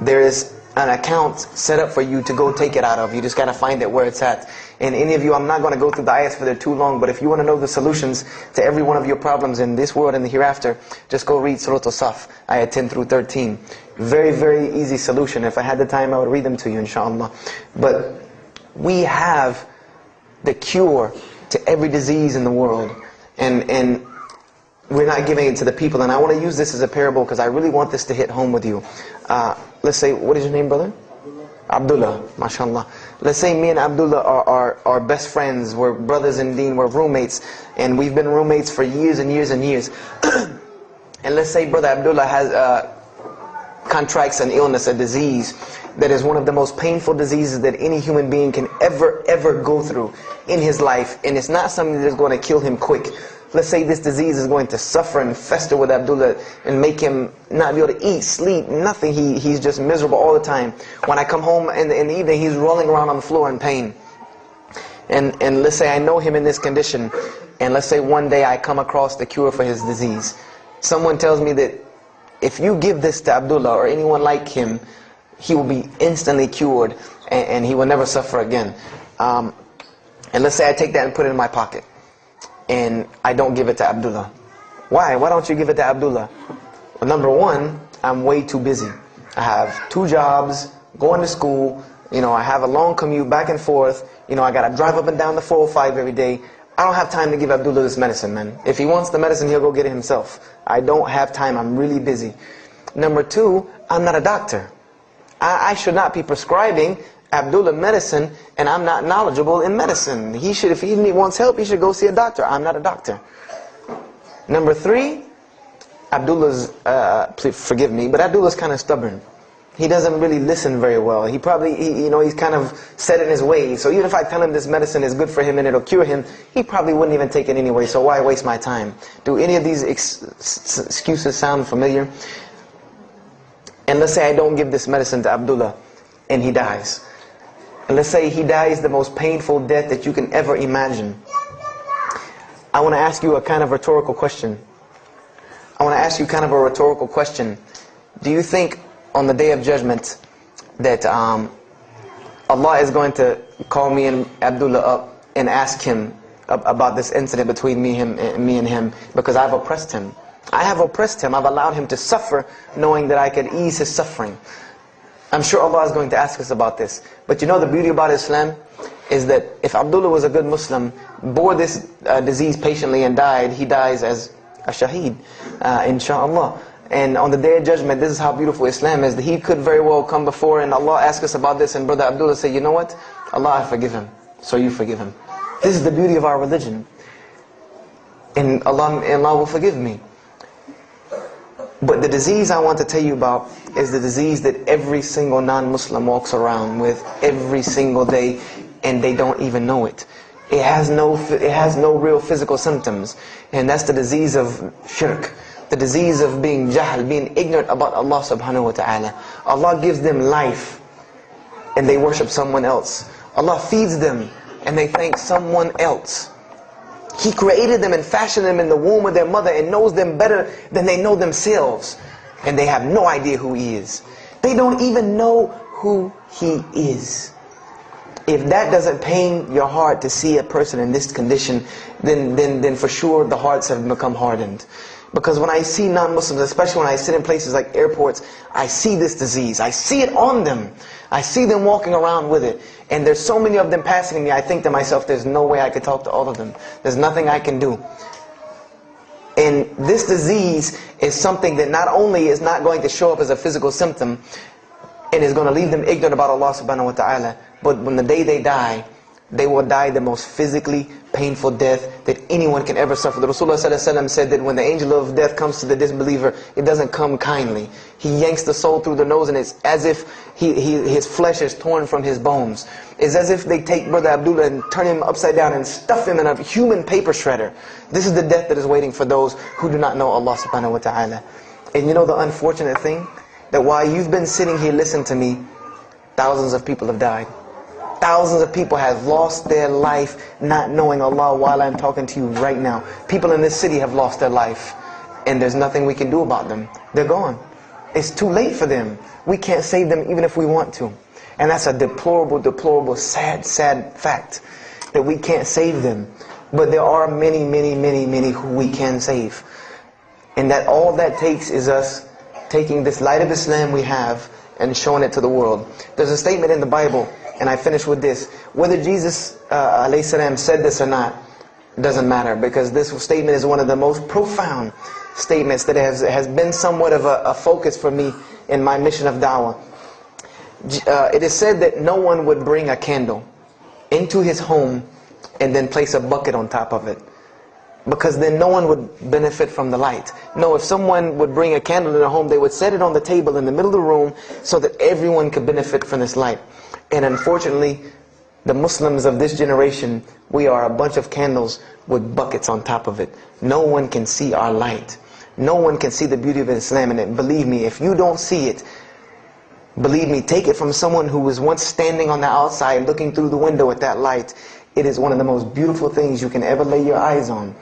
there is an account set up for you to go take it out of. You just got to find it where it's at. And any of you, I'm not going to go through the ayahs for they're too long, but if you want to know the solutions to every one of your problems in this world and the hereafter, just go read Surah Al-Saf, ayah 10 through 13. Very, very easy solution. If I had the time, I would read them to you, inshallah. But we have the cure to every disease in the world. And we're not giving it to the people. And I want to use this as a parable, because I really want this to hit home with you. Let's say, what is your name, brother? Abdullah, mashallah. Let's say me and Abdullah are best friends, we're brothers in deen, we're roommates, and we've been roommates for years and years and years. And let's say brother Abdullah has contracts an illness, a disease that is one of the most painful diseases that any human being can ever go through in his life, and it's not something that is going to kill him quick. Let's say this disease is going to suffer and fester with Abdullah and make him not be able to eat, sleep, nothing. He's just miserable all the time. When I come home in the evening, he's rolling around on the floor in pain. And let's say I know him in this condition, and let's say one day I come across the cure for his disease. Someone tells me that if you give this to Abdullah or anyone like him, he will be instantly cured and he will never suffer again. And let's say I take that and put it in my pocket, and I don't give it to Abdullah. Why? Why don't you give it to Abdullah? Well, number one, I'm way too busy. I have 2 jobs, going to school, I have a long commute back and forth, I got to drive up and down the 405 every day. I don't have time to give Abdullah this medicine, man. If he wants the medicine, he'll go get it himself. I don't have time, I'm really busy. Number 2, I'm not a doctor. I should not be prescribing Abdullah medicine, and I'm not knowledgeable in medicine. If he wants help, he should go see a doctor. I'm not a doctor. Number 3, Abdullah's, please forgive me, but Abdullah's kind of stubborn. He doesn't really listen very well. He probably, he's kind of set in his ways. So even if I tell him this medicine is good for him and it'll cure him, he probably wouldn't even take it anyway. So why waste my time? Do any of these excuses sound familiar? And let's say I don't give this medicine to Abdullah, and he dies. And let's say he dies the most painful death that you can ever imagine. I want to ask you a kind of rhetorical question. Do you think on the Day of Judgment that Allah is going to call me and Abdullah up and ask him about this incident between me and him, because I've oppressed him? I have oppressed him. I've allowed him to suffer, knowing that I could ease his suffering. I'm sure Allah is going to ask us about this. But the beauty about Islam is that if Abdullah was a good Muslim, bore this disease patiently and died, he dies as a shaheed, inshallah. And on the Day of Judgment, this is how beautiful Islam is. That he could very well come before and Allah ask us about this, and Brother Abdullah say, you know what? Allah, I forgive him. So you forgive him. This is the beauty of our religion. And Allah will forgive me. But the disease I want to tell you about is the disease that every single non-Muslim walks around with every single day, and they don't even know it. It has no real physical symptoms. And that's the disease of shirk. The disease of being jahl, being ignorant about Allah subhanahu wa ta'ala. Allah gives them life and they worship someone else. Allah feeds them and they thank someone else. He created them and fashioned them in the womb of their mother and knows them better than they know themselves. And they have no idea who He is. They don't even know who He is. If that doesn't pain your heart to see a person in this condition, then for sure the hearts have become hardened. Because when I see non-Muslims, especially when I sit in places like airports, I see this disease. I see it on them. I see them walking around with it. And there's so many of them passing me, I think to myself, there's no way I could talk to all of them. There's nothing I can do. And this disease is something that not only is not going to show up as a physical symptom, and is going to leave them ignorant about Allah subhanahu wa ta'ala, but when the day they die, they will die the most physically painful death that anyone can ever suffer. The Rasulullah said that when the angel of death comes to the disbeliever, it doesn't come kindly. He yanks the soul through the nose and it's as if his flesh is torn from his bones. It's as if they take Brother Abdullah and turn him upside down and stuff him in a human paper shredder. This is the death that is waiting for those who do not know Allah subhanahu wa ta'ala. And you know the unfortunate thing? That while you've been sitting here listening to me, thousands of people have died. Thousands of people have lost their life not knowing Allah while I'm talking to you right now. People in this city have lost their life. And there's nothing we can do about them. They're gone. It's too late for them. We can't save them even if we want to. And that's a deplorable, deplorable, sad, sad fact. That we can't save them. But there are many, many, many, many who we can save. And that all that takes is us taking this light of Islam we have and showing it to the world. There's a statement in the Bible, and I finish with this. Whether Jesus ﷺ said this or not, doesn't matter, because this statement is one of the most profound statements that has been somewhat of a focus for me in my mission of da'wah. It is said that no one would bring a candle into his home and then place a bucket on top of it, because then no one would benefit from the light. No, if someone would bring a candle in their home, they would set it on the table in the middle of the room so that everyone could benefit from this light. And unfortunately, the Muslims of this generation, we are a bunch of candles with buckets on top of it. No one can see our light. No one can see the beauty of Islam in it. Believe me, if you don't see it, believe me, take it from someone who was once standing on the outside looking through the window at that light. It is one of the most beautiful things you can ever lay your eyes on.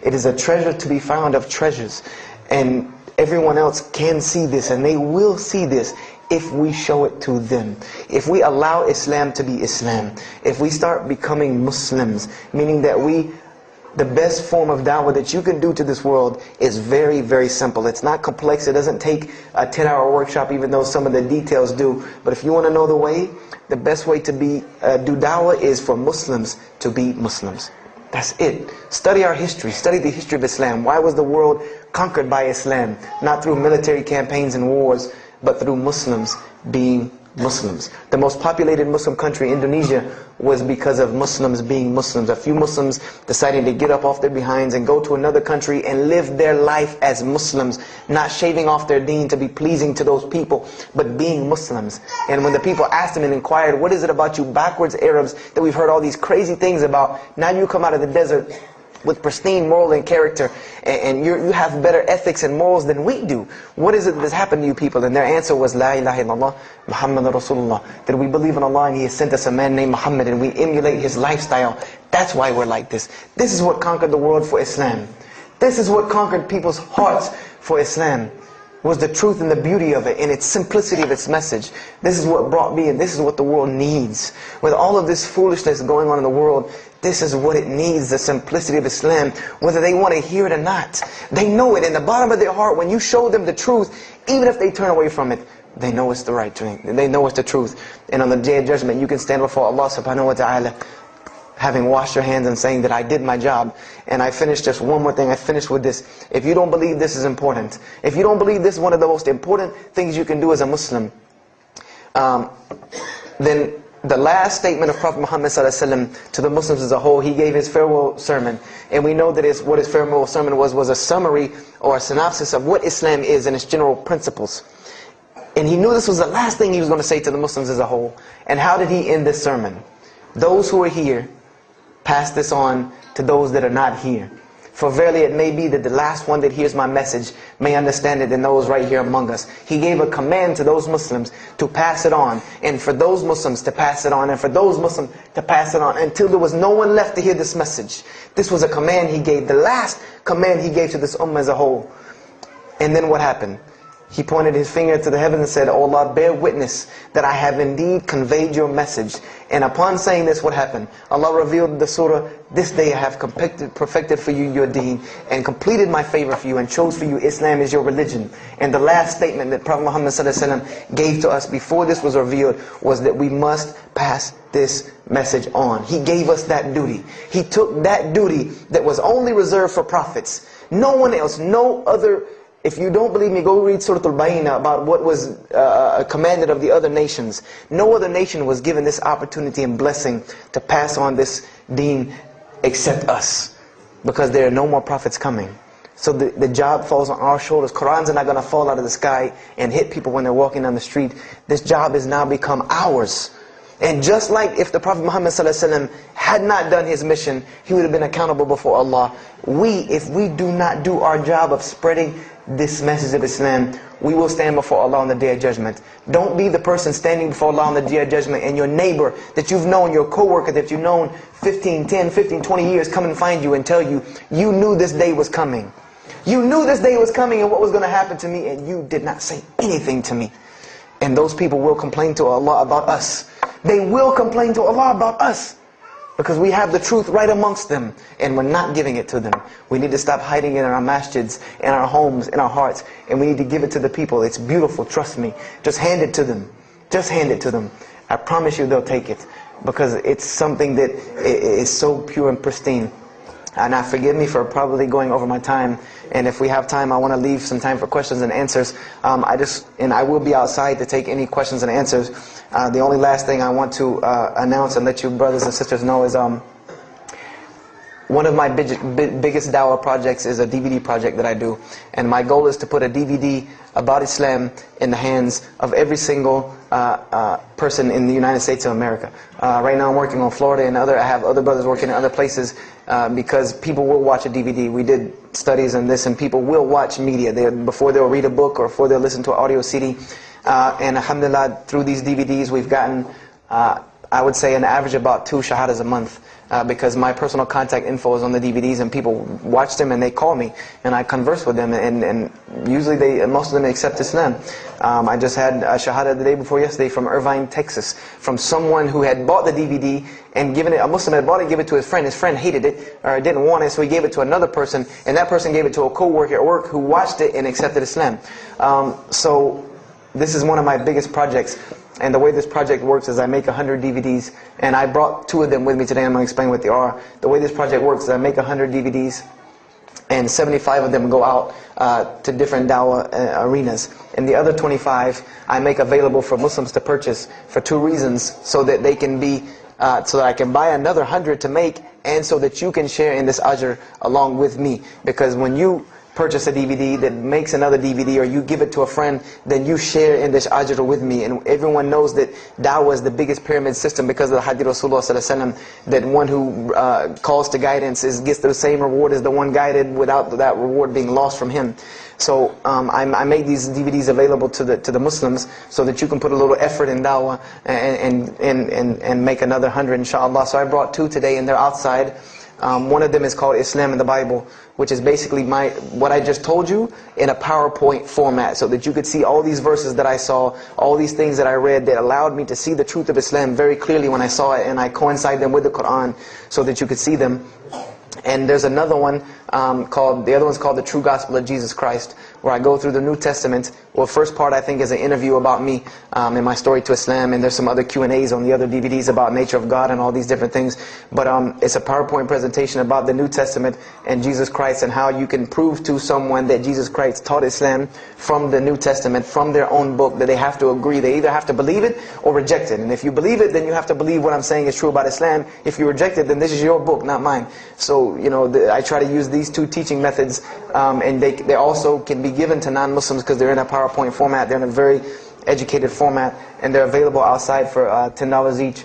It is a treasure to be found of treasures. And everyone else can see this, and they will see this if we show it to them. If we allow Islam to be Islam. If we start becoming Muslims, meaning that the best form of da'wah that you can do to this world is very, very simple. It's not complex. It doesn't take a 10-hour workshop, even though some of the details do. But if you want to know the way, the best way to do da'wah is for Muslims to be Muslims. That's it. Study our history. Study the history of Islam. Why was the world conquered by Islam? Not through military campaigns and wars, but through Muslims being Muslims. The most populated Muslim country, Indonesia, was because of Muslims being Muslims. A few Muslims deciding to get up off their behinds and go to another country and live their life as Muslims, not shaving off their deen to be pleasing to those people, but being Muslims. And when the people asked them and inquired, what is it about you backwards Arabs that we've heard all these crazy things about? Now you come out of the desert with pristine moral and character, and you have better ethics and morals than we do. What is it that has happened to you people? And their answer was, La ilaha illallah, Muhammad Rasulullah. That we believe in Allah and He has sent us a man named Muhammad, and we emulate his lifestyle. That's why we're like this. This is what conquered the world for Islam. This is what conquered people's hearts for Islam. Was the truth and the beauty of it, and its simplicity of its message. This is what brought me, and this is what the world needs. With all of this foolishness going on in the world, this is what it needs, the simplicity of Islam, whether they want to hear it or not. They know it in the bottom of their heart. When you show them the truth, even if they turn away from it, they know it's the right thing. They know it's the truth. And on the Day of Judgment, you can stand before Allah subhanahu wa ta'ala having washed your hands and saying that I did my job. And I finished just one more thing. I finished with this. If you don't believe this is important, if you don't believe this is one of the most important things you can do as a Muslim, then the last statement of Prophet Muhammad ﷺ to the Muslims as a whole, he gave his farewell sermon. And we know that what his farewell sermon was a summary or a synopsis of what Islam is and its general principles. And he knew this was the last thing he was going to say to the Muslims as a whole. And how did he end this sermon? Those who are here, pass this on to those that are not here. For verily it may be that the last one that hears my message may understand it than those right here among us. He gave a command to those Muslims to pass it on, and for those Muslims to pass it on, and for those Muslims to pass it on, until there was no one left to hear this message. This was a command he gave, the last command he gave to this ummah as a whole. And then what happened? He pointed his finger to the heavens and said, "O Allah, bear witness that I have indeed conveyed your message." And upon saying this, what happened? Allah revealed the surah, "This day I have perfected for you your deen, and completed my favor for you, and chose for you Islam as your religion." And the last statement that Prophet Muhammad ﷺ gave to us before this was revealed was that we must pass this message on. He gave us that duty. He took that duty that was only reserved for prophets. No one else, no other. If you don't believe me, go read Surah Al-Bayna about what was commanded of the other nations. No other nation was given this opportunity and blessing to pass on this deen except us. Because there are no more prophets coming. So the job falls on our shoulders. Qur'ans are not going to fall out of the sky and hit people when they're walking down the street. This job has now become ours. And just like if the Prophet Muhammad ﷺ had not done his mission, he would have been accountable before Allah. If we do not do our job of spreading this message of Islam, we will stand before Allah on the Day of Judgment. Don't be the person standing before Allah on the Day of Judgment and your neighbor that you've known, your co-worker that you've known 10, 15, 20 years come and find you and tell you, you knew this day was coming. You knew this day was coming and what was going to happen to me, and you did not say anything to me. And those people will complain to Allah about us. They will complain to Allah about us. Because we have the truth right amongst them, and we're not giving it to them. We need to stop hiding it in our masjids, in our homes, in our hearts, and we need to give it to the people. It's beautiful, trust me. Just hand it to them. Just hand it to them. I promise you they'll take it. Because it's something that is so pure and pristine. And now forgive me for probably going over my time. And if we have time, I want to leave some time for questions and answers. I will be outside to take any questions and answers. The only last thing I want to announce and let you brothers and sisters know is one of my biggest dawah projects is a DVD project that I do. And my goal is to put a DVD about Islam in the hands of every single person in the United States of America. Right now I'm working on Florida and I have other brothers working in other places because people will watch a DVD. We did studies on this, and people will watch media before they'll read a book or before they'll listen to an audio CD. And alhamdulillah, through these DVDs we've gotten, I would say, an average about 2 shahadas a month. Because my personal contact info is on the DVDs, and people watch them and they call me and I converse with them, and usually most of them accept Islam. I just had a shahada the day before yesterday from Irvine, Texas, from someone who had bought the DVD and given it, a Muslim had bought it, gave it to his friend. His friend hated it or didn't want it, so he gave it to another person, and that person gave it to a co-worker at work who watched it and accepted Islam. So this is one of my biggest projects. And the way this project works is I make 100 DVDs, and I brought 2 of them with me today. I'm going to explain what they are. The way this project works is I make 100 DVDs, and 75 of them go out to different dawah arenas. And the other 25 I make available for Muslims to purchase for 2 reasons: so that they can be, so that I can buy another 100 to make, and so that you can share in this ajr along with me. Because when you purchase a DVD that makes another DVD, or you give it to a friend, then you share in this ajr with me. And everyone knows that dawah is the biggest pyramid system because of the hadith Rasulullah ﷺ, that one who calls to guidance gets the same reward as the one guided, without that reward being lost from him. So I make these DVDs available to the Muslims so that you can put a little effort in dawah and make another 100 inshallah. So I brought 2 today, and they're outside. One of them is called Islam in the Bible, which is basically what I just told you in a PowerPoint format, so that you could see all these verses that I saw, all these things that I read that allowed me to see the truth of Islam very clearly when I saw it, and I coincide them with the Quran so that you could see them. And there's another one the other one's called The True Gospel of Jesus Christ, where I go through the New Testament. Well, first part I think is an interview about me and my story to Islam, and there's some other Q&As on the other DVDs about nature of God and all these different things. But it's a PowerPoint presentation about the New Testament and Jesus Christ, and how you can prove to someone that Jesus Christ taught Islam from the New Testament, from their own book, that they have to agree. They either have to believe it or reject it. And if you believe it, then you have to believe what I'm saying is true about Islam. If you reject it, then this is your book, not mine. So, you know, I try to use these two teaching methods, and they also can be given to non-Muslims because they're in a PowerPoint format. They're in a very educated format, and they're available outside for $10 each.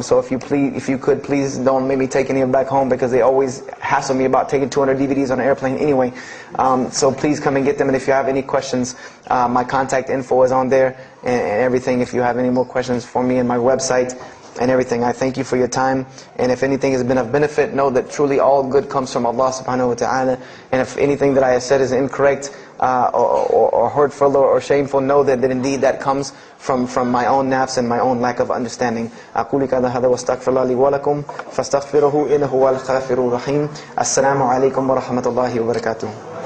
So if you could, please don't make me take any of them back home, because they always hassle me about taking 200 DVDs on an airplane anyway. So please come and get them. And if you have any questions, my contact info is on there and everything. If you have any more questions for me, and my website and everything. I thank you for your time. And if anything has been of benefit, know that truly all good comes from Allah subhanahu wa ta'ala. And if anything that I have said is incorrect or hurtful or shameful, know that indeed that comes from my own nafs and my own lack of understanding. أقول هذا واستغفر الله لي ولكم فاستغفروه إنه هو الغفور الرحيم. السلام عليكم ورحمة الله وبركاته.